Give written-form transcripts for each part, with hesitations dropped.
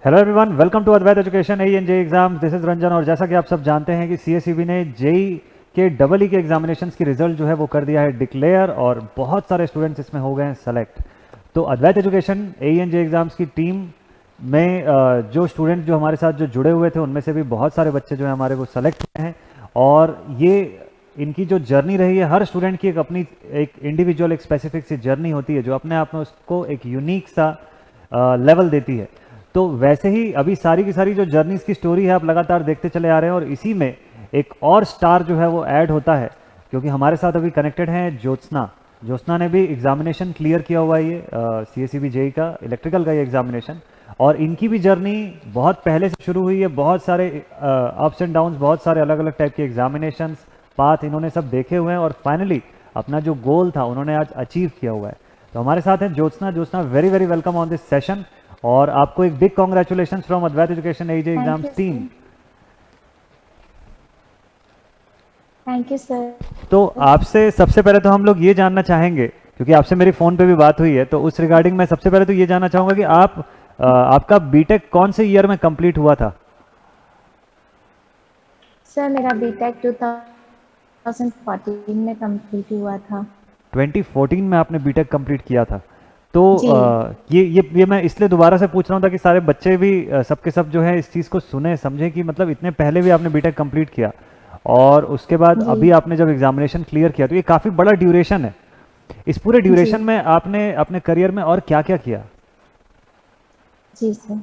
Hello everyone, welcome to Advait education ANJ exams. This is Ranjan. और जैसा कि आप सब जानते हैं कि CSEB ने जेई के डबल ई के एग्जामिनेशंस की रिजल्ट जो है वो कर दिया है डिक्लेयर, और बहुत सारे स्टूडेंट्स इसमें हो गए हैं सेलेक्ट। तो अद्वैत एजुकेशन ANJ एग्जाम्स की टीम में जो स्टूडेंट जो हमारे साथ जो जुड़े हुए थे उनमें से भी बहुत सारे बच्चे जो है हमारे वो सेलेक्ट हुए हैं। और ये इनकी जो जर्नी रही है, हर स्टूडेंट की एक अपनी एक इंडिविजुअल एक स्पेसिफिक सी जर्नी होती है जो अपने आप में उसको एक यूनिक सा लेवल देती है। तो वैसे ही अभी सारी की सारी जो जर्नीज की स्टोरी है आप लगातार देखते चले आ रहे हैं, और इसी में एक और स्टार जो है वो ऐड होता है, क्योंकि हमारे साथ अभी कनेक्टेड हैं ज्योत्सना। ज्योत्सना ने भी एग्जामिनेशन क्लियर किया हुआ है, ये CSEB जेई का इलेक्ट्रिकल का ये एग्जामिनेशन। और इनकी भी जर्नी बहुत पहले से शुरू हुई है, बहुत सारे अप्स एंड डाउन्स, बहुत सारे अलग अलग टाइप के एग्जामिनेशंस पाथ इन्होंने सब देखे हुए हैं, और फाइनली अपना जो गोल था उन्होंने आज अचीव किया हुआ है। तो हमारे साथ हैं Jyotsna. Jyotsna, very very welcome on this session, और आपको एक big congratulation from Advait education AJ thank exams you team. Sir. Thank you sir. तो आपसे सबसे पहले तो हम लोग ये जानना चाहेंगे, क्योंकि आपसे मेरी फ़ोन पे भी बात हुई है, तो उस रिगार्डिंग मैं सबसे पहले तो ये जानना चाहूँगा कि आपका बीटेक कौन से ईयर में कंप्लीट हुआ था? सर मेरा बीटेक 2014 में कंप्लीट हुआ था। 2014 में आपने बीटेक कंप्लीट किया था? तो जी ये मैं इसलिए दोबारा से पूछ रहा हूँ ताकि सारे बच्चे भी सबके सब जो है इस चीज़ को सुने समझें कि मतलब इतने पहले भी आपने बीटेक कंप्लीट किया, और उसके बाद जी अभी आपने जब एग्जामिनेशन क्लियर किया, तो ये काफ़ी बड़ा ड्यूरेशन है। इस पूरे जी ड्यूरेशन में आपने अपने करियर में और क्या क्या किया? जी सर।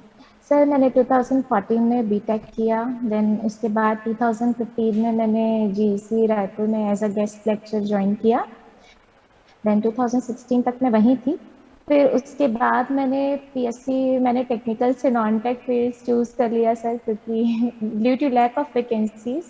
सर मैंने 2014 में बीटेक किया। देन उसके बाद 2015 में मैंने जीईसी रायपुर में as a guest lecture join किया। देन 2016 तक मैं वहीं थी। फिर उसके बाद मैंने टेक्निकल से नॉन टेक फील्ड चूज कर लिया सर, क्योंकि due to lack of vacancies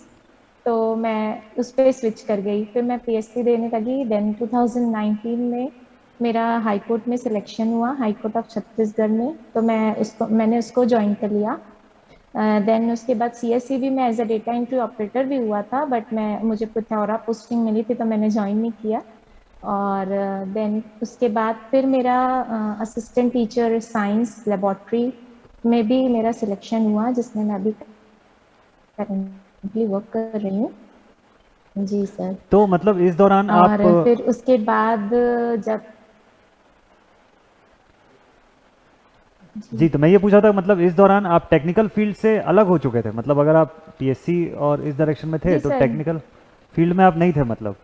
तो मैं उस पर स्विच कर गई। फिर मैं पीएससी देने लगी। देन 2019 में मेरा हाई कोर्ट में सिलेक्शन हुआ, हाई कोर्ट ऑफ छत्तीसगढ़ में, तो मैंने उसको ज्वाइन कर लिया। देन उसके बाद सीएससीबी में as a data entry operator भी हुआ था, बट मैं मुझे पिथौरा पोस्टिंग मिली थी तो मैंने ज्वाइन नहीं किया। और देन उसके बाद फिर मेरा असिस्टेंट टीचर साइंस लेबोरेटरी में भी मेरा सिलेक्शन हुआ, जिसमें मैं अभी करेंटली वर्क कर रही हूँ। जी सर। तो मतलब इस दौरान आप और फिर उसके बाद जब जी, जी तो मैं ये पूछा था, मतलब इस दौरान आप टेक्निकल फील्ड से अलग हो चुके थे? मतलब अगर आप TSC और इस डायरेक्शन में थे जी तो सर। टेक्निकल फील्ड में आप नहीं थे मतलब?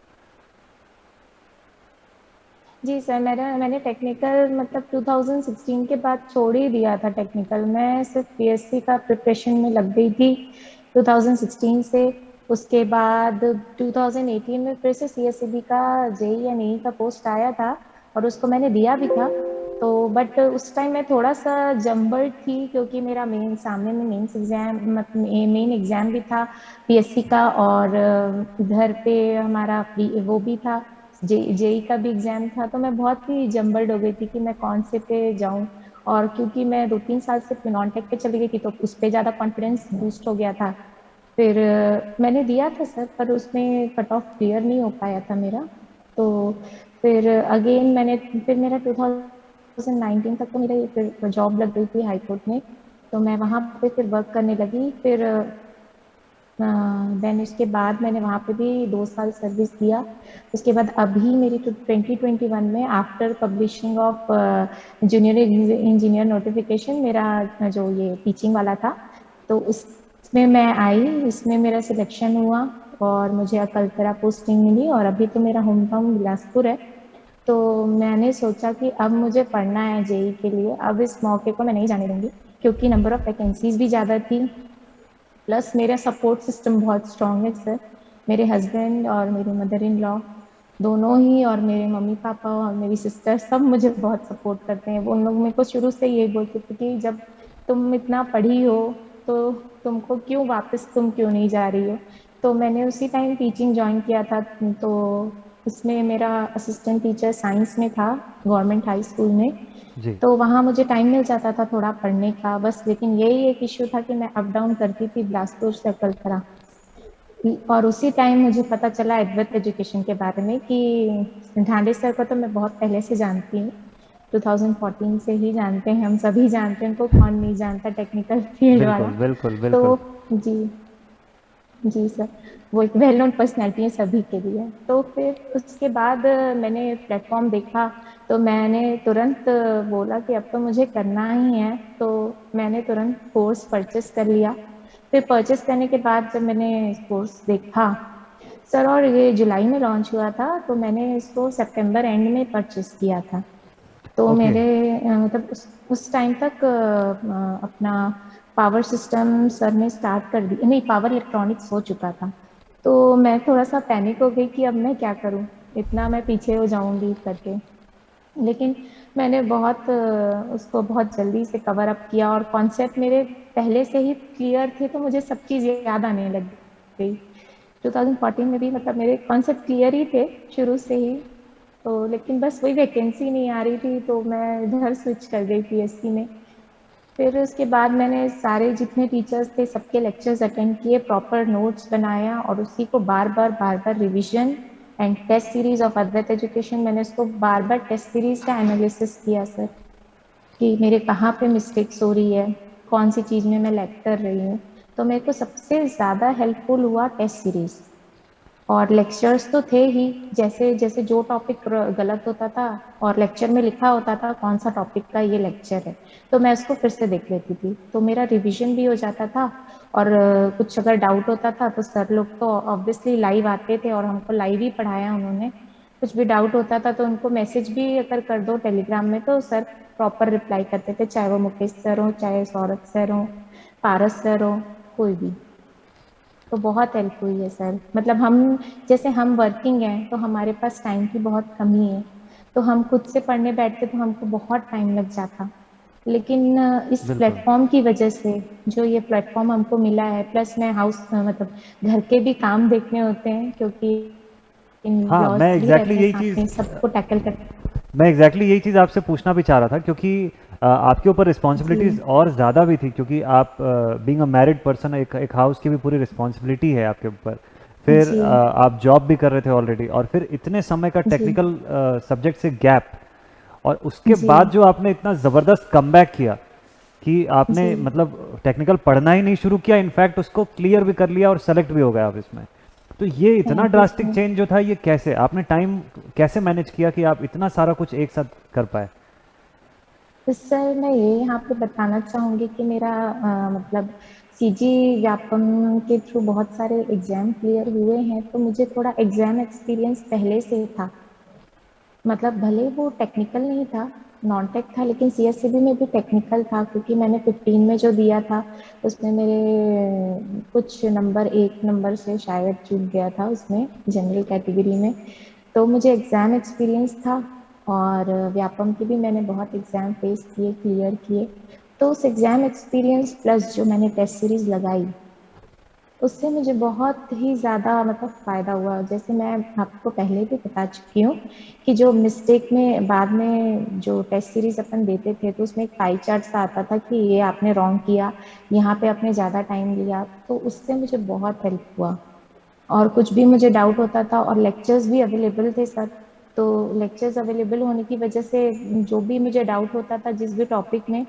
जी सर, मैंने टेक्निकल मतलब 2016 के बाद छोड़ ही दिया था टेक्निकल। मैं सिर्फ पीएससी का प्रिपरेशन में लग गई थी 2016 से। उसके बाद 2018 में फिर से सीएसईबी का जेई या नेई का पोस्ट आया था, और उसको मैंने दिया भी था। तो बट उस टाइम मैं थोड़ा सा जम्बल थी, क्योंकि मेरा मेन सामने में मेंस एग्जाम मतलब मेन एग्जाम भी था पीएससी का, और इधर पे हमारा वो भी था, जेई का भी एग्जाम था। तो मैं बहुत ही जम्बल्ड हो गई थी कि मैं कौन से पे जाऊं। और क्योंकि मैं 2-3 साल से नॉन टेक पे चली गई थी तो उस पे ज्यादा कॉन्फिडेंस बूस्ट हो गया था। फिर मैंने दिया था सर, पर उसमें कट ऑफ क्लियर नहीं हो पाया था मेरा। तो फिर अगेन फिर मेरा 2019 तक तो मेरा फिर जॉब लग गई थी हाई कोर्ट में, तो मैं वहां पे फिर वर्क करने लगी। फिर देन उसके बाद मैंने वहाँ पे भी 2 साल सर्विस दिया। उसके बाद अभी मेरी 2021 में after publishing of junior engineer notification, मेरा जो ये टीचिंग वाला था, तो उसमें मैं आई, इसमें मेरा सिलेक्शन हुआ और मुझे अकलतरा पोस्टिंग मिली। और अभी तो मेरा होम टाउन बिलासपुर है। तो मैंने सोचा कि अब मुझे पढ़ना है जेई के लिए, अब इस मौके को मैं नहीं जाने दूंगी, क्योंकि नंबर ऑफ वैकेंसीज भी ज़्यादा थी। प्लस मेरा सपोर्ट सिस्टम बहुत स्ट्रांग है सर। मेरे हस्बैंड और मेरी मदर इन लॉ दोनों ही, और मेरे मम्मी पापा और मेरी सिस्टर सब मुझे बहुत सपोर्ट करते हैं। वो उन लोग मेरे को शुरू से यही बोलते थे कि जब तुम इतना पढ़ी हो तो तुमको क्यों वापस, तुम क्यों नहीं जा रही हो। तो मैंने उसी टाइम टीचिंग ज्वाइन किया था। तो उसमें मेरा असिस्टेंट टीचर साइंस में था, गवर्नमेंट हाई स्कूल में। जी। तो वहाँ मुझे टाइम मिल जाता था थोड़ा पढ़ने का बस, लेकिन यही एक इश्यू था कि मैं अप डाउन करती थी बिलासपुर से अकलतरा। और उसी टाइम मुझे पता चला एडवर्ट एजुकेशन के बारे में कि ढांडे सर को तो मैं बहुत पहले से जानती हूँ। 2014 से ही जानते हैं, हम सभी जानते हैं उनको, कौन नहीं जानता टेक्निकल फील्ड वाला। बिल्कुल बिल्कुल तो बिल्कुल। जी, जी सर, वो एक वेल नोन पर्सनैलिटी है सभी के लिए। तो फिर उसके बाद मैंने प्लेटफॉर्म देखा, तो मैंने तुरंत बोला कि अब तो मुझे करना ही है। तो मैंने तुरंत कोर्स परचेस कर लिया। फिर परचेस करने के बाद जब मैंने कोर्स देखा सर, और ये जुलाई में लॉन्च हुआ था, तो मैंने इसको सितंबर एंड में परचेस किया था। तो ओके। मेरे मतलब उस टाइम तक अपना पावर सिस्टम सर ने स्टार्ट कर दी, नहीं पावर इलेक्ट्रॉनिक्स हो चुका था। तो मैं थोड़ा सा पैनिक हो गई कि अब मैं क्या करूं, इतना मैं पीछे हो जाऊंगी करके। लेकिन मैंने बहुत उसको बहुत जल्दी से कवर अप किया, और कॉन्सेप्ट मेरे पहले से ही क्लियर थे, तो मुझे सब चीज़ याद आने लग गई। 2014 में भी मतलब मेरे कॉन्सेप्ट क्लियर ही थे शुरू से ही। तो लेकिन बस वही वैकेंसी नहीं आ रही थी, तो मैं इधर स्विच कर गई पीएससी में। फिर उसके बाद मैंने सारे जितने टीचर्स थे सबके लेक्चर्स अटेंड किए, प्रॉपर नोट्स बनाया, और उसी को बार बार revision and test series of Advait education, मैंने उसको बार बार टेस्ट सीरीज का एनालिसिस किया सर, कि मेरे कहाँ पे मिस्टेक्स हो रही है, कौन सी चीज में मैं लैग कर रही हूँ। तो मेरे को सबसे ज्यादा हेल्पफुल हुआ टेस्ट सीरीज। और लेक्चर्स तो थे ही, जैसे जैसे जो टॉपिक गलत होता था और लेक्चर में लिखा होता था कौन सा टॉपिक का ये लेक्चर है, तो मैं उसको फिर से देख लेती थी, तो मेरा रिवीजन भी हो जाता था। और कुछ अगर डाउट होता था तो सर लोग तो ऑब्वियसली लाइव आते थे, और हमको लाइव ही पढ़ाया उन्होंने। कुछ भी डाउट होता था तो उनको मैसेज भी अगर कर दो टेलीग्राम में, तो सर प्रॉपर रिप्लाई करते थे, चाहे वो मुकेश सर हो, चाहे सौरभ सर हो, पारस सर हो, कोई भी। तो बहुत हेल्प हुई है सर। मतलब हम, जैसे हम वर्किंग हैं तो हमारे पास टाइम की बहुत कमी है, तो हम खुद से पढ़ने बैठते तो हमको बहुत टाइम लग जाता। लेकिन इस बिल्कुल। प्लेटफॉर्म की वजह से, जो ये प्लेटफॉर्म हमको मिला है, प्लस मैं मतलब घर के भी काम देखने होते हैं, क्योंकि इन हाँ, लॉज मैं भी एग्जैक्टली रहते हैं यही साथ चीज़ में, सबको टैकल कर। मैं एग्जैक्टली यही चीज़ आपसे पूछना भी चाह रहा था, क्योंकि आपके ऊपर जी, रिस्पॉन्सिबिलिटीज़ और ज़्यादा भी थी, क्योंकि आप बीइंग अ मैरिड पर्सन, एक हाउस की भी पूरी रिस्पॉन्सिबिलिटी है आपके ऊपर। फिर जी, आप जॉब भी कर रहे थे ऑलरेडी, और फिर इतने समय का जी, टेक्निकल सब्जेक्ट से गैप, और उसके जी, बाद जो आपने इतना ज़बरदस्त कमबैक किया कि जी, आपने मतलब टेक्निकल पढ़ना ही नहीं शुरू किया, इनफैक्ट उसको क्लियर भी कर लिया और सेलेक्ट भी हो गया आप इसमें। तो ये इतना thank you drastic sir. Change जो था, ये कैसे आपने टाइम कैसे मैनेज किया कि आप इतना सारा कुछ एक साथ कर पाए? तो सर मैं ये यहाँ पे बताना चाहूंगी कि मेरा मतलब सीजी व्यापम के थ्रू बहुत सारे एग्जाम क्लियर हुए हैं, तो मुझे थोड़ा एग्जाम एक्सपीरियंस पहले से था। मतलब भले वो टेक्निकल नहीं था, नॉन टेक था, लेकिन सीएससीबी में भी टेक्निकल था, क्योंकि मैंने 15 में जो दिया था उसमें मेरे कुछ नंबर, एक नंबर से शायद चूक गया था उसमें, जनरल कैटेगरी में। तो मुझे एग्जाम एक्सपीरियंस था, और व्यापम के भी मैंने बहुत एग्जाम फेस किए, क्लियर किए। तो उस एग्जाम एक्सपीरियंस प्लस जो मैंने टेस्ट सीरीज लगाई, उससे मुझे बहुत ही ज्यादा मतलब फायदा हुआ। जैसे मैं आपको पहले भी बता चुकी हूँ कि जो मिस्टेक में बाद में जो टेस्ट सीरीज अपन देते थे, तो उसमें एक पाई चार्ट सा आता था कि ये आपने रॉन्ग किया, यहाँ पे आपने ज्यादा टाइम लिया, तो उससे मुझे बहुत हेल्प हुआ। और कुछ भी मुझे डाउट होता था, और लेक्चर्स भी अवेलेबल थे सर। तो लेक्चर्स अवेलेबल होने की वजह से जो भी मुझे डाउट होता था जिस भी टॉपिक में,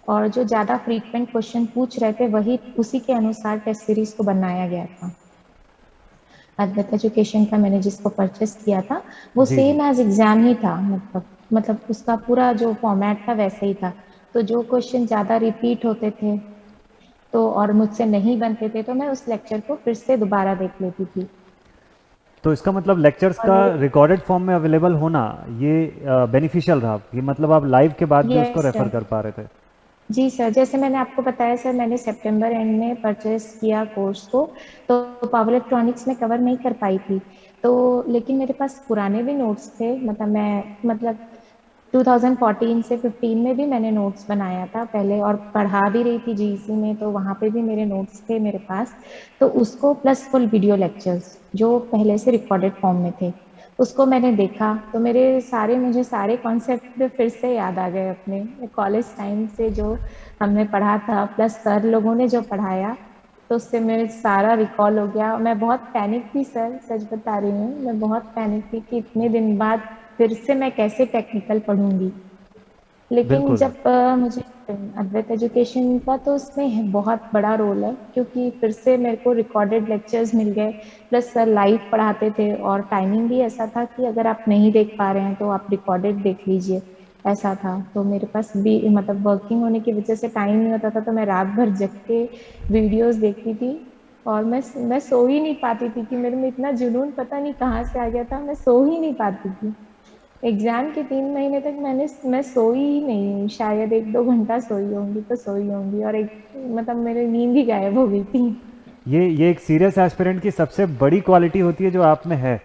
और जो ज्यादा फ्रीक्वेंट क्वेश्चन पूछ रहे थे, वही उसी के अनुसार टेस्ट सीरीज को बनाया गया था। अद्वैत एजुकेशन का मैंने जिसको परचेस किया था, वो जी जी। सेम एज एग्जाम ही था। मतलब उसका पूरा जो फॉर्मेट था वैसे ही था। तो जो क्वेश्चन ज्यादा रिपीट होते थे तो और मुझसे नहीं बनते थे, तो मैं उस लेक्चर को फिर से दोबारा देख लेती थी। तो इसका मतलब लेक्चर्स और का मेरे, रिकॉर्डेड फॉर्म में अवेलेबल होना, ये बेनिफिशियल रहा, ये मतलब आप लाइव के बाद भी उसको यस रेफर सर। कर पा रहे थे? जी सर, जैसे मैंने आपको बताया सर, मैंने सितंबर एंड में परचेस किया कोर्स को, तो पावर इलेक्ट्रॉनिक्स में कवर नहीं कर पाई थी। तो लेकिन मेरे पास पुराने भी नोट्स थे, मतलब मैं मतलब 2014 से 15 में भी मैंने नोट्स बनाया था पहले, और पढ़ा भी रही थी जीईसी में, तो वहां पे भी मेरे नोट्स थे मेरे पास। तो उसको प्लस फुल वीडियो लेक्चर्स जो पहले से रिकॉर्डेड फॉर्म में थे, उसको मैंने देखा, तो मुझे सारे कॉन्सेप्ट फिर से याद आ गए अपने कॉलेज टाइम से जो हमने पढ़ा था, प्लस सर लोगों ने जो पढ़ाया। तो उससे मेरे सारा रिकॉल हो गया। मैं बहुत पैनिक थी सर, सच बता रही हूँ, मैं बहुत पैनिक थी कि इतने दिन बाद फिर से मैं कैसे टेक्निकल पढ़ूंगी। लेकिन बिल्कुल। जब मुझे अद्वैत एजुकेशन का, तो उसमें बहुत बड़ा रोल है, क्योंकि फिर से मेरे को रिकॉर्डेड लेक्चर्स मिल गए, प्लस सर लाइव पढ़ाते थे, और टाइमिंग भी ऐसा था कि अगर आप नहीं देख पा रहे हैं तो आप रिकॉर्डेड देख लीजिए, ऐसा था। तो मेरे पास भी मतलब वर्किंग होने की वजह से टाइम नहीं होता था, तो मैं रात भर जग के वीडियोस देखती थी, और मैं सो ही नहीं पाती थी, कि मेरे में इतना जुनून पता नहीं कहाँ से आ गया था, मैं सो ही नहीं पाती थी। एग्जाम के 3 महीने तक मैं सोई ही नहीं हूँ, शायद 1-2 घंटा सोई होंगी तो सोई होंगी, और एक मतलब मेरी नींद ही गायब हो गई थी। ये एक सीरियस एस्पिरेंट की सबसे बड़ी क्वालिटी होती है जो आप में है,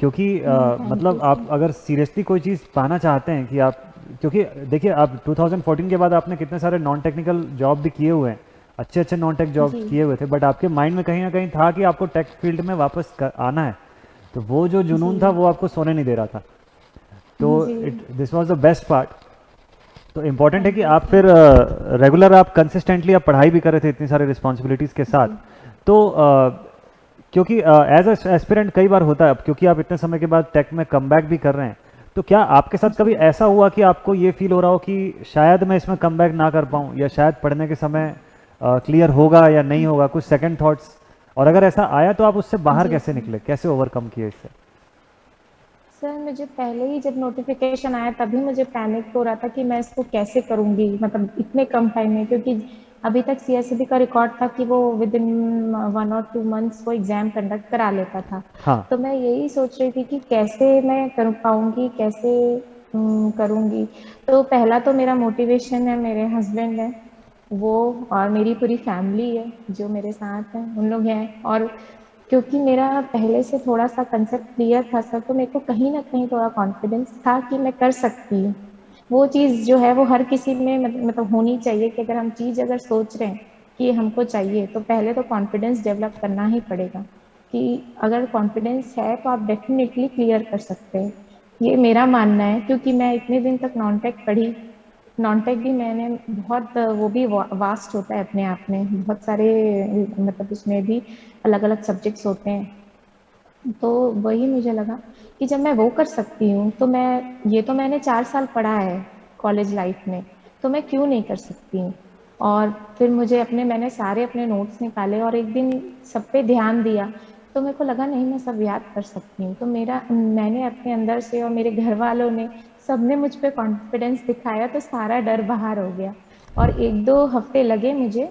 क्योंकि थैंक मतलब यू आप सर। अगर सीरियसली कोई चीज़ पाना चाहते हैं कि आप, क्योंकि देखिए आप 2014 के बाद आपने कितने सारे नॉन टेक्निकल जॉब भी किए हुए हैं, अच्छे अच्छे नॉन टेक जॉब्स जी किए हुए थे, बट आपके माइंड में कहीं ना कहीं था कि आपको टेक फील्ड में वापस आना है। तो वो जो जी जुनून था वो आपको सोने नहीं दे रहा था। तो जी। It this was the best part. तो इम्पॉर्टेंट है कि थैंक यू आप सर। फिर रेगुलर आप कंसिस्टेंटली आप पढ़ाई भी कर रहे थे इतनी सारी रिस्पॉन्सिबिलिटीज़ के साथ। जी तो क्योंकि एज एस्पिरेंट कई बार होता है, अब क्योंकि आप इतने समय के बाद टेक में कम बैक भी कर रहे हैं, तो क्या आपके साथ कभी जी। ऐसा हुआ कि आपको ये फील हो रहा हो कि शायद मैं इसमें कम बैक ना कर पाऊँ, या शायद पढ़ने के समय क्लियर होगा या नहीं होगा, कुछ सेकंड थॉट्स? और अगर ऐसा आया तो आप उससे बाहर जी कैसे सर। निकले, कैसे ओवरकम किए इससे? सर मुझे पहले ही जब नोटिफिकेशन आया तभी मुझे पैनिक हो रहा था कि मैं इसको कैसे करूंगी, मतलब इतने कम टाइम में, क्योंकि अभी तक सीएसईबी का रिकॉर्ड था कि वो विद इन 1 और 2 मंथ्स वो एग्जाम कंडक्ट करा लेता था। हाँ। तो मैं यही सोच रही थी कि कैसे मैं कर पाऊंगी, कैसे करूंगी। तो पहला तो मेरा मोटिवेशन है, मेरे हस्बैंड है वो, और मेरी पूरी फैमिली है जो मेरे साथ है, उन लोग हैं। और क्योंकि मेरा पहले से थोड़ा सा कंसेप्ट क्लियर था सर, तो मेरे को कहीं ना कहीं थोड़ा कॉन्फिडेंस था कि मैं कर सकती हूँ। वो चीज जो है वो हर किसी में मतलब होनी चाहिए, कि अगर हम चीज अगर सोच रहे हैं कि ये हमको चाहिए, तो पहले तो कॉन्फिडेंस डेवलप करना ही पड़ेगा, कि अगर कॉन्फिडेंस है तो आप डेफिनेटली क्लियर कर सकते हैं। ये मेरा मानना है, क्योंकि मैं इतने दिन तक नॉन टेक पढ़ी। नॉन टेक भी मैंने बहुत, वो भी वास्ट होता है अपने आप में, बहुत सारे मतलब उसमें भी अलग अलग सब्जेक्ट्स होते हैं। तो वही मुझे लगा कि जब मैं वो कर सकती हूँ, तो मैं, ये तो मैंने 4 साल पढ़ा है कॉलेज लाइफ में, तो मैं क्यों नहीं कर सकती हूँ। और फिर मुझे मैंने सारे अपने नोट्स निकाले, और एक दिन सब पे ध्यान दिया, तो मेरे को लगा नहीं, मैं सब याद कर सकती हूँ। तो मैंने अपने अंदर से, और मेरे घर वालों ने, सबने मुझ पे कॉन्फिडेंस दिखाया, तो सारा डर बाहर हो गया। और 1-2 हफ्ते लगे मुझे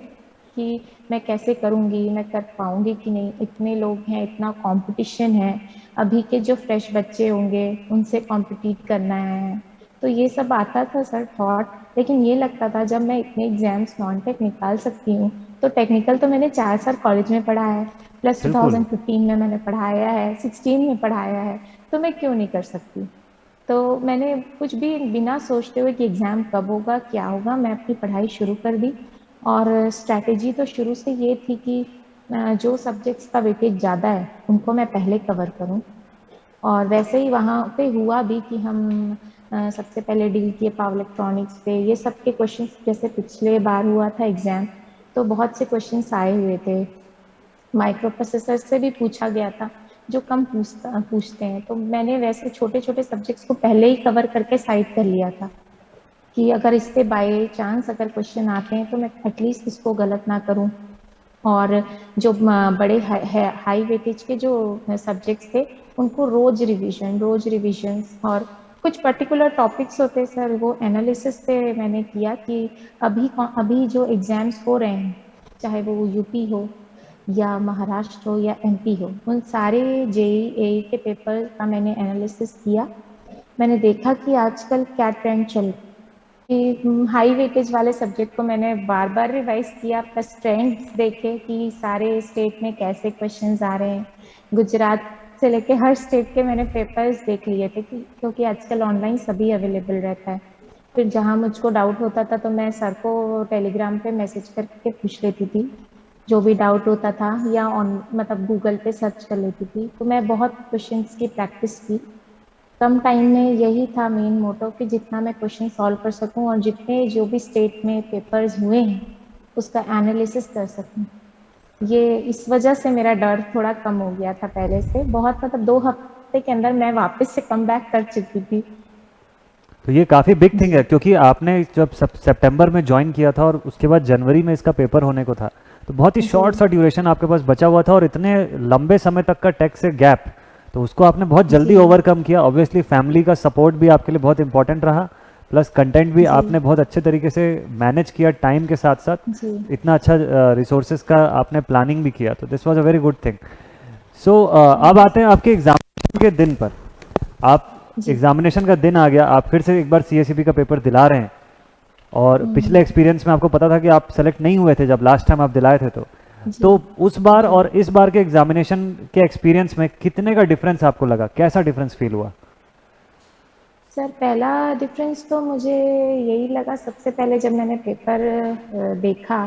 कि मैं कैसे करूंगी, मैं कर पाऊंगी कि नहीं, इतने लोग हैं, इतना कंपटीशन है, अभी के जो फ्रेश बच्चे होंगे उनसे कॉम्पिटिट करना है। तो ये सब आता था सर थॉट। लेकिन ये लगता था जब मैं इतने एग्जाम्स नॉन टेक निकाल सकती हूँ, तो टेक्निकल तो मैंने 4 साल कॉलेज में पढ़ा है, प्लस बिल्कुल। 2015 में मैंने पढ़ाया है, 16 में पढ़ाया है, तो मैं क्यों नहीं कर सकती। तो मैंने कुछ भी बिना सोचते हुए कि एग्जाम कब होगा क्या होगा, मैं अपनी पढ़ाई शुरू कर दी। और स्ट्रैटेजी तो शुरू से ये थी कि जो सब्जेक्ट्स का वेटेज ज़्यादा है उनको मैं पहले कवर करूं। और वैसे ही वहाँ पे हुआ भी कि हम सबसे पहले डील किए पावर इलेक्ट्रॉनिक्स पे, ये सब के क्वेश्चंस, जैसे पिछले बार हुआ था एग्जाम, तो बहुत से क्वेश्चंस आए हुए थे। माइक्रो प्रोसेसर से भी पूछा गया था, जो कम पूछते हैं, तो मैंने वैसे छोटे छोटे सब्जेक्ट्स को पहले ही कवर करके साइड कर लिया था, कि अगर इस पे बाय चांस अगर क्वेश्चन आते हैं तो मैं एटलीस्ट इसको गलत ना करूं। और जो बड़े हाई वेटेज के जो सब्जेक्ट्स थे, उनको रोज रिवीजन, और कुछ पर्टिकुलर टॉपिक्स होते हैं सर, वो एनालिसिस से मैंने किया कि अभी जो एग्जाम्स हो रहे हैं, चाहे वो यूपी हो या महाराष्ट्र हो या एमपी हो, उन सारे जेई एई के पेपर का मैंने एनालिसिस किया। मैंने देखा कि आजकल क्या ट्रेंड चल, कि हाई वेटेज वाले सब्जेक्ट को मैंने बार बार रिवाइज किया, प्लस ट्रेंड्स देखे कि सारे स्टेट में कैसे क्वेश्चंस आ रहे हैं। गुजरात से लेके हर स्टेट के मैंने पेपर्स देख लिए थे, कि क्योंकि आजकल ऑनलाइन सभी अवेलेबल रहता है। फिर जहां मुझको डाउट होता था तो मैं सर को टेलीग्राम पे मैसेज करके पूछ लेती थी, जो भी डाउट होता था, या ऑन मतलब गूगल पे सर्च कर लेती थी। तो मैं बहुत क्वेश्चंस की प्रैक्टिस की कम टाइम में। यही था मेन मोटो, कि जितना मैं क्वेश्चन सॉल्व कर सकूं, और जितने जो भी स्टेट में पेपर्स हुए हैं उसका एनालिसिस कर सकूं। ये इस वजह से मेरा डर थोड़ा कम हो गया था पहले से बहुत, मतलब 2 हफ्ते के अंदर मैं वापस से कम बैक कर चुकी थी। तो ये काफ़ी बिग थिंग है, क्योंकि आपने जब सितंबर में ज्वाइन किया था और उसके बाद जनवरी में इसका पेपर होने को था, तो बहुत ही शॉर्ट सा ड्यूरेशन आपके पास बचा हुआ था और इतने लंबे समय तक का टेक से गैप, तो उसको आपने बहुत जल्दी जी ओवरकम किया। ऑब्वियसली फैमिली का सपोर्ट भी आपके लिए बहुत इंपॉर्टेंट रहा, प्लस कंटेंट भी जी आपने बहुत अच्छे तरीके से मैनेज किया टाइम के साथ साथ, जी इतना अच्छा रिसोर्सेज का आपने प्लानिंग भी किया, तो this was a very good thing. So अब आते हैं आपके एग्जामिनेशन के दिन पर। आप जी एग्जामिनेशन का दिन आ गया, आप फिर से एक बार सीएसईबी का पेपर दिला रहे हैं, और पिछले एक्सपीरियंस में आपको पता था कि आप सेलेक्ट नहीं हुए थे जब लास्ट टाइम आप दिलाए थे, जी तो उस बार जी और इस बार के एग्जामिनेशन के एक्सपीरियंस में कितने का डिफरेंस आपको लगा, कैसा डिफरेंस फील हुआ? सर, पहला डिफरेंस तो मुझे यही लगा, सबसे पहले जब मैंने पेपर देखा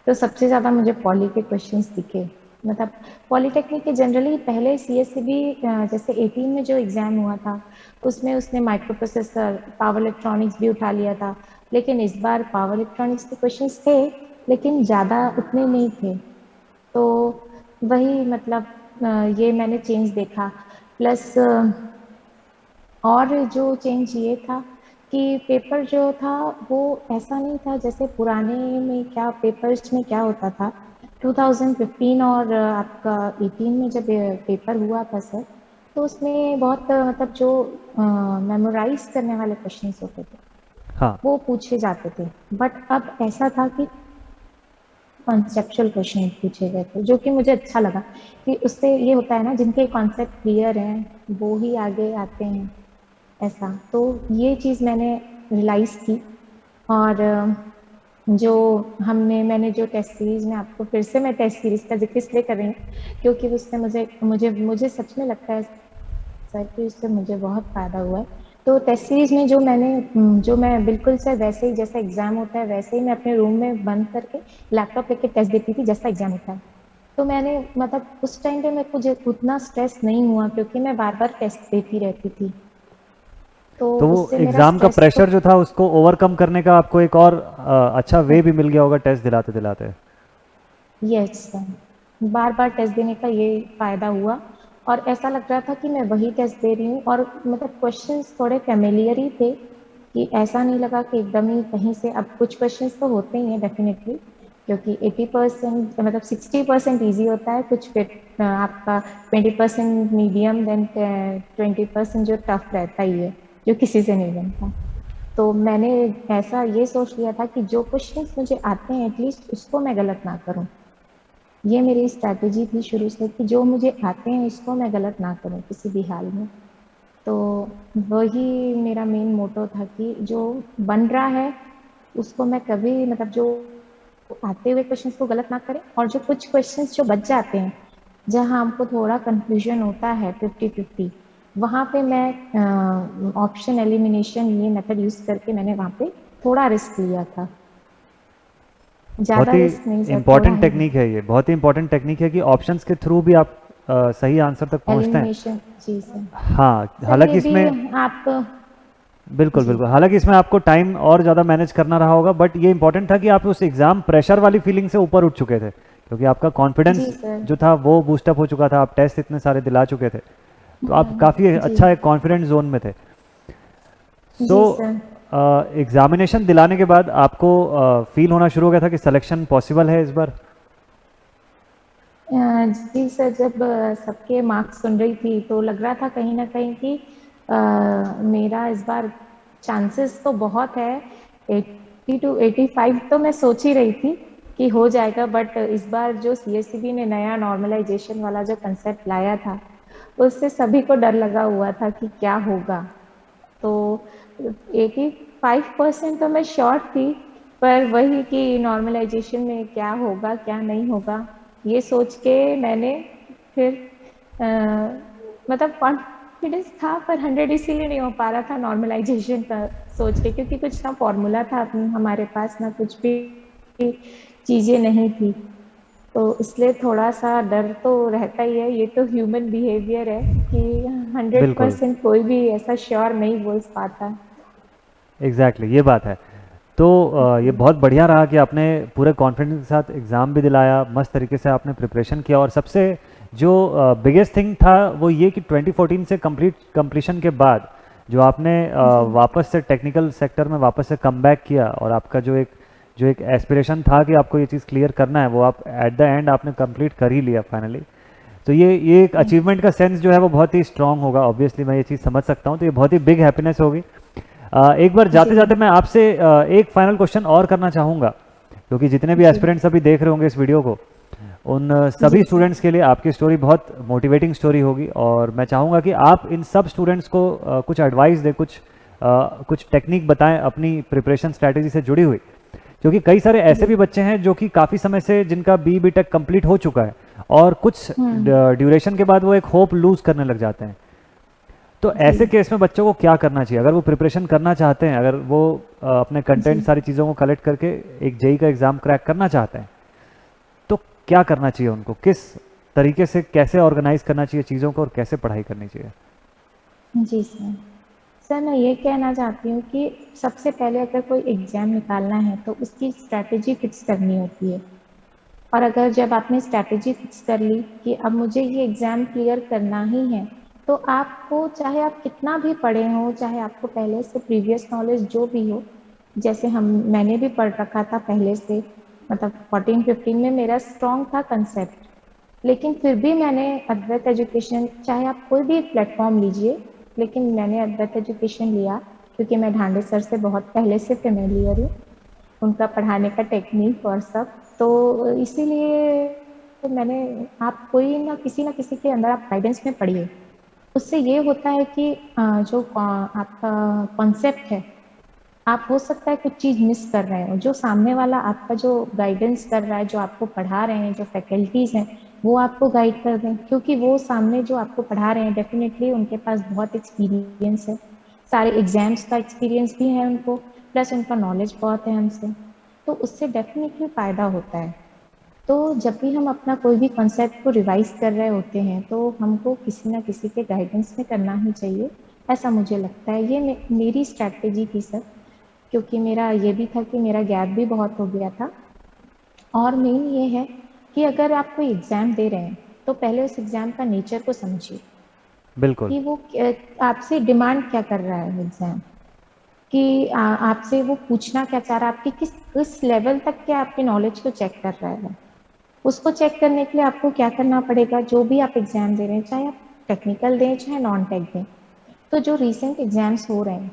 तो सबसे ज़्यादा मुझे पॉली के क्वेश्चंस दिखे। मतलब पॉलीटेक्निक के जनरली पहले सीएसईबी जैसे 18 में जो एग्ज़ाम हुआ था उसमें उसने माइक्रो प्रोसेसर, पावर इलेक्ट्रॉनिक्स भी उठा लिया था, लेकिन इस बार पावर इलेक्ट्रॉनिक्स के क्वेश्चंस थे लेकिन ज़्यादा उतने नहीं थे। तो वही मतलब ये मैंने चेंज देखा। प्लस और जो चेंज ये था कि पेपर जो था वो ऐसा नहीं था जैसे पुराने में, क्या पेपर्स में क्या होता था 2015 और आपका 18 में जब पेपर हुआ था सर, तो उसमें बहुत मतलब जो मेमोराइज करने वाले क्वेश्चंस होते थे हाँ। वो पूछे जाते थे। बट अब ऐसा था कि कॉन्सेप्चुअल क्वेश्चन पूछे गए थे, जो कि मुझे अच्छा लगा कि उससे ये होता है ना, जिनके कॉन्सेप्ट क्लियर हैं वो ही आगे आते हैं, ऐसा। तो ये चीज़ मैंने रियलाइज़ की। और जो मैंने जो टेस्ट सीरीज में, आपको फिर से मैं टेस्ट सीरीज का जिक्र इसलिए कर रही हूँ क्योंकि उससे मुझे मुझे मुझे सच में लगता है सर कि उससे मुझे बहुत फ़ायदा हुआ है। तो टेस्ट सीरीज में जो मैं बिल्कुल सर वैसे ही जैसा एग्ज़ाम होता है वैसे ही मैं अपने रूम में बंद करके लैपटॉप लेके टेस्ट देती थी जैसा एग्ज़ाम होता है। तो मैंने मतलब उस टाइम पे मेरे को उतना स्ट्रेस नहीं हुआ क्योंकि मैं बार बार टेस्ट देती रहती थी, तो तो वो उससे मेरा एग्जाम का स्ट्रेस तो। प्रेशर जो था उसको ओवरकम करने का आपको एक और अच्छा वे भी मिल गया होगा टेस्ट दिलाते दिलाते। यस सर, बार बार टेस्ट देने का ये फायदा हुआ और ऐसा लग रहा था कि मैं वही टेस्ट दे रही हूँ, और मतलब क्वेश्चंस थोड़े फेमिलियर ही थे, कि ऐसा नहीं लगा कि एकदम ही कहीं से। अब कुछ क्वेश्चंस तो होते ही हैं डेफिनेटली, क्योंकि 80% मतलब 60% ईजी होता है, कुछ फिर आपका 20% मीडियम, देन 20% जो टफ रहता ही है, जो किसी से नहीं बनता। तो मैंने ऐसा ये सोच लिया था कि जो क्वेश्चंस मुझे आते हैं एटलीस्ट उसको मैं गलत ना करूं। ये मेरी स्ट्रैटेजी थी शुरू से कि जो मुझे आते हैं उसको मैं गलत ना करूं किसी भी हाल में। तो वही मेरा मेन मोटो था कि जो बन रहा है उसको मैं कभी मतलब जो आते हुए क्वेश्चंस को गलत ना करें, और जो कुछ क्वेश्चंस जो बच जाते हैं जहां हमको थोड़ा कंफ्यूजन होता है 50-50, वहां पे मैं ऑप्शन एलिमिनेशन ये मेथड यूज करके मैंने वहां पे थोड़ा रिस्क लिया था। बहुत ज्यादा ही रिस्क नहीं सर, थोड़ा इम्पोर्टेंट ही। टेक्निक है ये, बहुत ही इम्पोर्टेंट टेक्निक है कि ऑप्शंस के थ्रू भी आप सही आंसर तक पहुंचते हैं। एलिमिनेशन जी सर। हाँ, सर ये हालांकि भी इसमें आप। बिल्कुल जी बिल्कुल, हालांकि इसमें आपको टाइम और ज़्यादा मैनेज करना रहा होगा, बट ये इंपॉर्टेंट था कि आप उस एग्ज़ाम प्रेशर वाली फीलिंग से ऊपर उठ चुके थे, क्योंकि आपका जी कॉन्फिडेंस सर। जो था वो बूस्टअप हो चुका था, आप टेस्ट इतने सारे दिला चुके थे, तो आप काफ़ी जी अच्छा एक कॉन्फिडेंट जोन में थे। सो जी सर। एग्जामिनेशन दिलाने के बाद आपको फील होना शुरू हो गया था कि सिलेक्शन पॉसिबल है इस बार? जी सर, जब सबके मार्क्स सुन रही थी तो लग रहा था कहीं ना कहीं कि मेरा इस बार चांसेस तो बहुत है, 80 to 85 तो मैं सोच ही रही थी कि हो जाएगा। बट इस बार जो सीएसईबी ने नया नॉर्मलाइजेशन वाला जो कंसेप्ट लाया था उससे सभी को डर लगा हुआ था कि क्या होगा। तो 85% तो मैं श्योर थी, पर वही कि नॉर्मलाइजेशन में क्या होगा क्या नहीं होगा ये सोच के मैंने फिर अ, मतलब कॉन्फिडेंस था, पर 100 इसीलिए नहीं हो पा रहा था नॉर्मलाइजेशन का सोच के, क्योंकि कुछ ना फॉर्मूला था हमारे पास, ना कुछ भी चीजें नहीं थी। तो इसलिए थोड़ा सा डर तो रहता ही है, ये तो ह्यूमन बिहेवियर है कि हंड्रेड बिल्कुल, परसेंट कोई भी ऐसा श्योर नहीं बोल पाता। एग्जैक्टली ये बात है। तो ये जी बहुत बढ़िया रहा कि आपने पूरे कॉन्फिडेंस के साथ एग्ज़ाम भी दिलाया, मस्त तरीके से आपने प्रिपरेशन किया, और सबसे जो बिगेस्ट थिंग था वो ये कि 2014 से कंप्लीशन के बाद जो आपने जी वापस से टेक्निकल सेक्टर में वापस से कम बैक किया, और आपका जो एक एस्पिरेशन था कि आपको ये चीज़ क्लियर करना है, वो आप एट द एंड आपने कंप्लीट कर ही लिया फाइनली। तो ये एक अचीवमेंट का सेंस जो है वो बहुत ही स्ट्रांग होगा, ऑब्वियसली मैं ये चीज़ समझ सकता हूँ। तो ये बहुत ही बिग हैप्पीनेस होगी। एक बार जी जाते जाते मैं आपसे एक फाइनल क्वेश्चन और करना चाहूँगा, क्योंकि जितने भी जी एस्पिरेंट्स अभी देख रहे होंगे इस वीडियो को, उन जी सभी सर। स्टूडेंट्स के लिए आपकी स्टोरी बहुत मोटिवेटिंग स्टोरी होगी। और मैं चाहूँगा कि आप इन सब स्टूडेंट्स को कुछ एडवाइस दें, कुछ टेक्निक बताएं अपनी प्रिपरेशन स्ट्रैटेजी से जुड़ी हुई, क्योंकि कई सारे ऐसे जी। भी बच्चे हैं जो कि काफ़ी समय से जिनका बी टेक कंप्लीट हो चुका है, और कुछ ड्यूरेशन के बाद वो एक होप लूज करने लग जाते हैं। तो जी ऐसे केस में बच्चों को क्या करना चाहिए अगर वो प्रिपरेशन करना चाहते हैं, अगर वो अपने कंटेंट जी सारी चीज़ों को कलेक्ट करके एक जेई का एग्ज़ाम क्रैक करना चाहते हैं, तो क्या करना चाहिए उनको, किस तरीके से कैसे ऑर्गेनाइज करना चाहिए चीज़ों को, और कैसे पढ़ाई करनी चाहिए? जी सर। सर मैं ये कहना चाहती हूँ कि सबसे पहले अगर कोई एग्ज़ाम निकालना है तो उसकी स्ट्रैटेजी फिक्स करनी होती है। और अगर जब आपने स्ट्रैटेजी फिक्स कर ली कि अब मुझे ये एग्ज़ाम क्लियर करना ही है, तो आपको चाहे आप कितना भी पढ़े हों, चाहे आपको पहले से प्रीवियस नॉलेज जो भी हो, जैसे मैंने भी पढ़ रखा था पहले से, मतलब 14-15 में मेरा स्ट्रॉन्ग था कंसेप्ट, लेकिन फिर भी मैंने अद्वैत एजुकेशन, चाहे आप कोई भी प्लेटफॉर्म लीजिए, लेकिन मैंने अद्वैत एजुकेशन लिया क्योंकि मैं ढांडे सर से बहुत पहले से फेमिलियर हूँ, उनका पढ़ाने का टेक्निक और सब। तो इसीलिए मैंने, आप कोई ना किसी के अंदर आप गाइडेंस में पढ़िए। उससे ये होता है कि जो आपका कॉन्सेप्ट है, आप हो सकता है कुछ चीज़ मिस कर रहे हो, जो सामने वाला आपका जो गाइडेंस कर रहा है, जो आपको पढ़ा रहे हैं, जो फैकल्टीज़ हैं, वो आपको गाइड कर दें, क्योंकि वो सामने जो आपको पढ़ा रहे हैं डेफिनेटली उनके पास बहुत एक्सपीरियंस है, सारे एग्जाम्स का एक्सपीरियंस भी है उनको, प्लस उनका नॉलेज बहुत है हमसे, तो उससे डेफिनेटली फ़ायदा होता है। तो जब भी हम अपना कोई भी कॉन्सेप्ट को रिवाइज कर रहे होते हैं तो हमको किसी ना किसी के गाइडेंस में करना ही चाहिए, ऐसा मुझे लगता है। ये मेरी स्ट्रैटेजी थी सर, क्योंकि मेरा ये भी था कि मेरा गैप भी बहुत हो गया था। और मेन ये है कि अगर आप कोई एग्ज़ाम दे रहे हैं तो पहले उस एग्ज़ाम का नेचर को समझिए बिल्कुल। कि वो आपसे डिमांड क्या कर रहा है एग्ज़ाम, कि आपसे वो पूछना क्या चाह रहा है, आपकी किस लेवल तक के आपकी नॉलेज को चेक कर रहा है। उसको चेक करने के लिए आपको क्या करना पड़ेगा, जो भी आप एग्ज़ाम दे रहे हैं, चाहे आप टेक्निकल दें चाहे नॉन टेक दें, तो जो रिसेंट एग्ज़ाम्स हो रहे हैं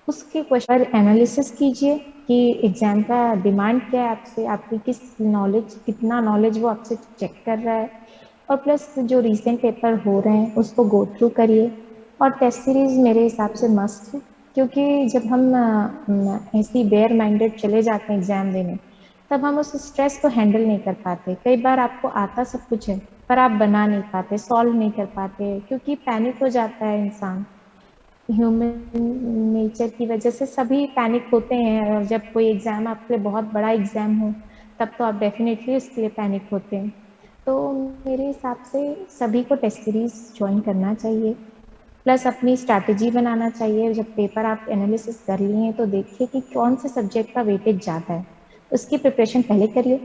उसके क्वेश्चन एनालिसिस कीजिए कि एग्ज़ाम का डिमांड क्या है आपसे, आपकी कितना नॉलेज वो आपसे चेक कर रहा है, और प्लस जो रिसेंट पेपर हो रहे हैं उसको गो थ्रू करिए। और टेस्ट सीरीज़ मेरे हिसाब से मस्ट है, क्योंकि जब हम ऐसी बेयर माइंडेड चले जाते हैं एग्ज़ाम देने, तब हम उस स्ट्रेस को हैंडल नहीं कर पाते। कई बार आपको आता सब कुछ है पर आप बना नहीं पाते, सॉल्व नहीं कर पाते, क्योंकि पैनिक हो जाता है इंसान। ह्यूमन नेचर की वजह से सभी पैनिक होते हैं, और जब कोई एग्ज़ाम आपके लिए बहुत बड़ा एग्ज़ाम हो तब तो आप डेफिनेटली उसके लिए पैनिक होते हैं। तो मेरे हिसाब से सभी को टेस्ट सीरीज ज्वाइन करना चाहिए, प्लस अपनी स्ट्रैटेजी बनाना चाहिए। जब पेपर आप एनालिसिस कर लिए हैं तो देखिए कि कौन से सब्जेक्ट का वेटेज ज़्यादा है, उसकी प्रिपरेशन पहले करिए,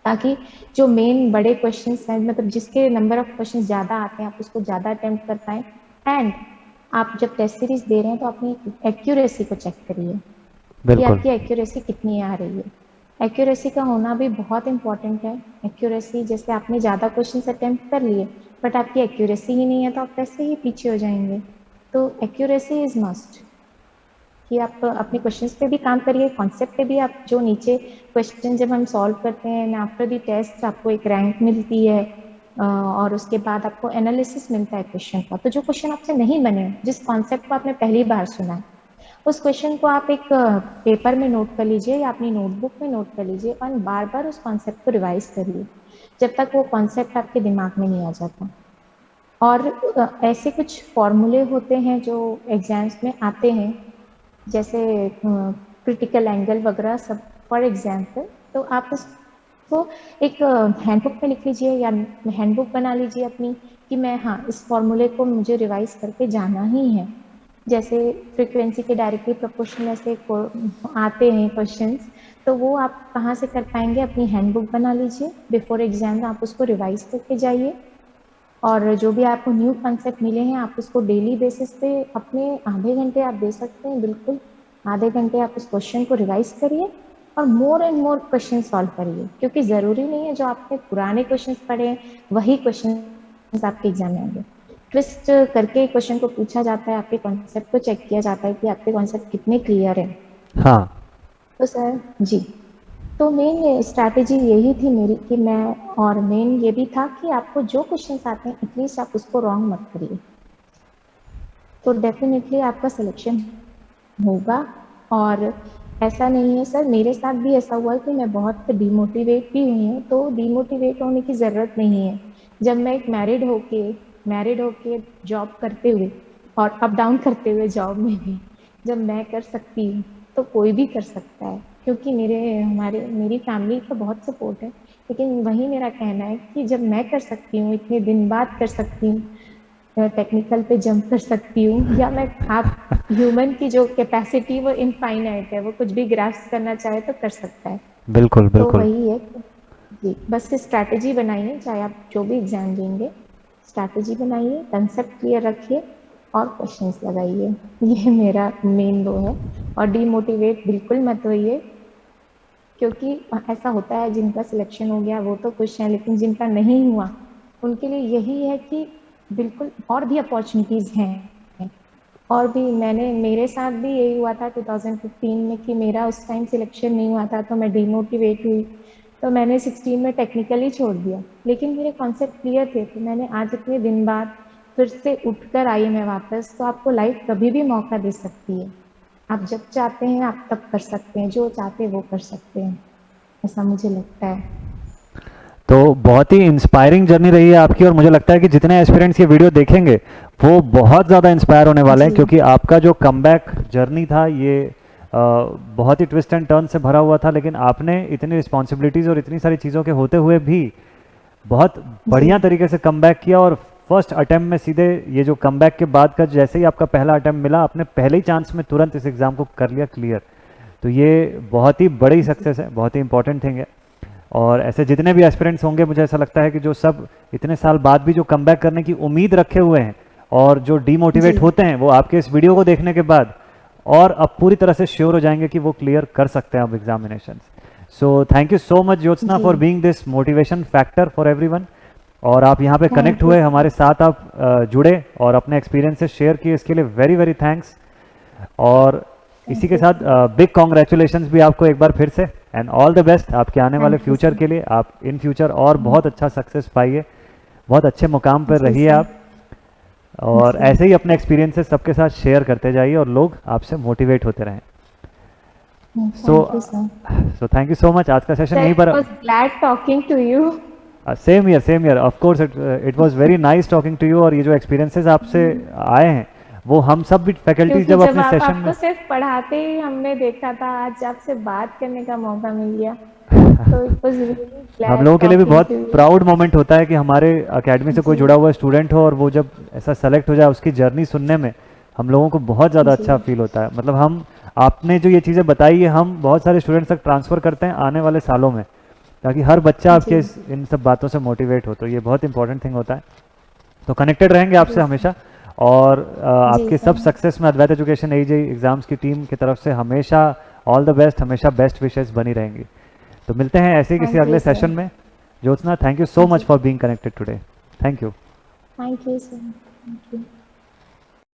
ताकि जो मेन बड़े क्वेश्चंस हैं, मतलब जिसके नंबर ऑफ क्वेश्चन ज़्यादा आते हैं, आप उसको ज़्यादा अटेम्प्ट कर पाएँ। एंड आप जब टेस्ट सीरीज दे रहे हैं तो अपनी एक्यूरेसी को चेक करिए कि बिल्कुल। आपकी एक्यूरेसी कितनी आ रही है। एक्यूरेसी का होना भी बहुत इंपॉर्टेंट है। एक्यूरेसी, जैसे आपने ज़्यादा क्वेश्चन अटेम्प्ट कर लिए बट आपकी एक्यूरेसी ही नहीं है तो आप वैसे ही पीछे हो जाएंगे। तो एक्यूरेसी इज मस्ट, कि आप अपने क्वेश्चंस पे भी काम करिए, कॉन्सेप्ट पे भी। आप जो नीचे क्वेश्चन जब हम सॉल्व करते हैं आफ्टर द टेस्ट, आपको एक रैंक मिलती है, और उसके बाद आपको एनालिसिस मिलता है क्वेश्चन का। तो जो क्वेश्चन आपसे नहीं बने, जिस कॉन्सेप्ट को आपने पहली बार सुना है, उस क्वेश्चन को आप एक पेपर में नोट कर लीजिए या अपनी नोटबुक में नोट कर लीजिए और बार बार उस कॉन्सेप्ट को रिवाइज करिए जब तक वो कॉन्सेप्ट आपके दिमाग में नहीं आ जाता। और ऐसे कुछ फॉर्मूले होते हैं जो एग्जाम्स में आते हैं, जैसे क्रिटिकल एंगल वगैरह सब, फॉर एग्जाम्पल। तो आप उसको एक हैंडबुक में लिख लीजिए या हैंडबुक बना लीजिए अपनी, कि मैं, हाँ, इस फॉर्मूले को मुझे रिवाइज करके जाना ही है। जैसे फ्रीक्वेंसी के डायरेक्टली प्रोपोर्शनल ऐसे आते हैं क्वेश्चंस, तो वो आप कहाँ से कर पाएंगे, अपनी हैंडबुक बना लीजिए, बिफोर एग्जाम आप उसको रिवाइज करके जाइए। और जो भी आपको न्यू कॉन्सेप्ट मिले हैं आप उसको डेली बेसिस पे अपने आधे घंटे आप दे सकते हैं, बिल्कुल आधे घंटे आप उस क्वेश्चन को रिवाइज करिए और more and more question solve करिए, क्योंकि ज़रूरी नहीं है जो आपने पुराने क्वेश्चन पढ़े हैं वही क्वेश्चन आपके एग्जाम में आएंगे। ट्विस्ट करके क्वेश्चन को पूछा जाता है, आपके कॉन्सेप्ट को चेक किया जाता है कि आपके कॉन्सेप्ट कितने क्लियर है। हाँ तो सर जी, तो मेन स्ट्रैटेजी यही थी मेरी कि मैं, और मेन ये भी था कि आपको जो क्वेश्चंस आते हैं एटलीस्ट आप उसको रॉन्ग मत करिए, तो डेफिनेटली आपका सिलेक्शन होगा। और ऐसा नहीं है सर, मेरे साथ भी ऐसा हुआ कि मैं बहुत डिमोटिवेट भी हुई हूँ, तो डिमोटिवेट होने की ज़रूरत नहीं है। जब मैं एक मैरिड होके जॉब करते हुए और अप डाउन करते हुए जॉब में भी जब मैं कर सकती हूँ तो कोई भी कर सकता है, क्योंकि मेरी फैमिली का बहुत सपोर्ट है। लेकिन वही मेरा कहना है कि जब मैं कर सकती हूँ, इतने दिन बाद कर सकती हूँ, टेक्निकल पे जंप कर सकती हूँ, या मैं, आप ह्यूमन की जो कैपेसिटी वो इनफाइनाइट है, वो कुछ भी ग्रास्प करना चाहे तो कर सकता है। बिल्कुल तो बिल्कुल। वही है जी, बस स्ट्रैटेजी बनाइए, चाहे आप जो भी एग्जाम देंगे स्ट्रैटेजी बनाइए, कंसेप्ट क्लियर रखिए और क्वेश्चंस लगाइए, ये मेरा मेन वो है। और डीमोटिवेट बिल्कुल मत होइए, क्योंकि ऐसा होता है जिनका सिलेक्शन हो गया वो तो खुश हैं, लेकिन जिनका नहीं हुआ उनके लिए यही है कि बिल्कुल और भी अपॉर्चुनिटीज हैं। और भी मेरे साथ भी यही हुआ था 2015 में कि मेरा उस टाइम सिलेक्शन नहीं हुआ था, तो मैं डिमोटिवेट हुई, तो मैंने 16 में टेक्निकली छोड़ दिया, लेकिन मेरे कॉन्सेप्ट क्लियर थे, तो मैंने आज इतने दिन बाद फिर से उठकर आई मैं वापस। तो आपको लाइफ कभी भी मौका दे सकती है, आप जब चाहते हैं आप तब कर सकते हैं, जो चाहते हैं वो कर सकते हैं, ऐसा मुझे लगता है। तो बहुत ही इंस्पायरिंग जर्नी रही है आपकी, और मुझे लगता है कि जितने एस्पिरेंट्स ये वीडियो देखेंगे वो बहुत ज़्यादा इंस्पायर होने वाले हैं, जी क्योंकि आपका जो कमबैक जर्नी था ये बहुत ही ट्विस्ट एंड टर्न से भरा हुआ था, लेकिन आपने इतनी रिस्पॉन्सिबिलिटीज़ और इतनी सारी चीज़ों के होते हुए भी बहुत जी बढ़िया तरीके से कमबैक किया, और फर्स्ट अटेम्प्ट में सीधे ये जो कमबैक के बाद का जैसे ही आपका पहला अटेम्प्ट मिला, आपने पहले ही चांस में तुरंत इस एग्ज़ाम को कर लिया क्लियर। तो ये बहुत ही बड़ी सक्सेस है, बहुत ही इंपॉर्टेंट थिंग है। और ऐसे जितने भी एस्पिरेंट्स होंगे, मुझे ऐसा लगता है कि जो सब इतने साल बाद भी जो कमबैक करने की उम्मीद रखे हुए हैं और जो डीमोटिवेट जी होते हैं, वो आपके इस वीडियो को देखने के बाद और अब पूरी तरह से श्योर हो जाएंगे कि वो क्लियर कर सकते हैं अब examination. So thank you so much Jyotsna for ji, being this motivation factor for everyone. और आप यहाँ पे कनेक्ट थैंक यू हुए, सर। हमारे साथ आप जुड़े और अपने एक्सपीरियंसेस शेयर किए, इसके लिए वेरी वेरी थैंक्स। और इसी थैंक के यू साथ बिग कॉन्ग्रेचुलेशंस भी आपको एक बार फिर से, एंड ऑल द बेस्ट आपके आने वाले थैंक यू फ्यूचर सर। के लिए। आप इन फ्यूचर और बहुत अच्छा सक्सेस पाइए, बहुत अच्छे मुकाम पर जी रहिए सर। आप, और जी, ऐसे ही अपने एक्सपीरियंसेस सबके साथ शेयर करते जाइए और लोग आपसे मोटिवेट होते रहें। So thank you sir. So thank you so much. आज का सेशन सर यहीं इट पर। Was glad talking to you. Same year of course, it was very nice talking to you. और ये जो एक्सपीरियंसेस आपसे आए हैं वो हम सब भी फैकल्टीज क्योंकि जब जब अपने आप सेशन में आपको सिर्फ पढ़ाते ही हमने देखा था, आज आपसे बात करने का मौका मिल गया, तो इट वाज रियली हम ग्लैड लोगों के लिए भी टॉकिंग बहुत टू यू। प्राउड मोमेंट होता है कि हमारे अकेडमी से कोई जी जुड़ा हुआ स्टूडेंट हो और वो जब ऐसा सेलेक्ट हो जाए, उसकी जर्नी सुनने में हम लोगों को बहुत ज़्यादा जी अच्छा फील होता है। मतलब हम, आपने जो ये चीज़ें बताई है, हम बहुत सारे स्टूडेंट्स तक ट्रांसफ़र करते हैं आने वाले सालों में, ताकि हर बच्चा आपके जी इन सब बातों से मोटिवेट हो। तो ये बहुत इंपॉर्टेंट थिंग होता है। तो कनेक्टेड रहेंगे आपसे जी सर। हमेशा, और जी आपके सब सर। सक्सेस में अद्वैत एजुकेशन एजे एग्ज़ाम्स की टीम की तरफ से हमेशा ऑल द बेस्ट, हमेशा बेस्ट विशेस बनी रहेंगी। तो मिलते हैं ऐसे ही किसी थैंक यू अगले सर। सेशन में। Jyotsna, thank you so much ji for being connected today. Thank you. Thank you sir. Thank you.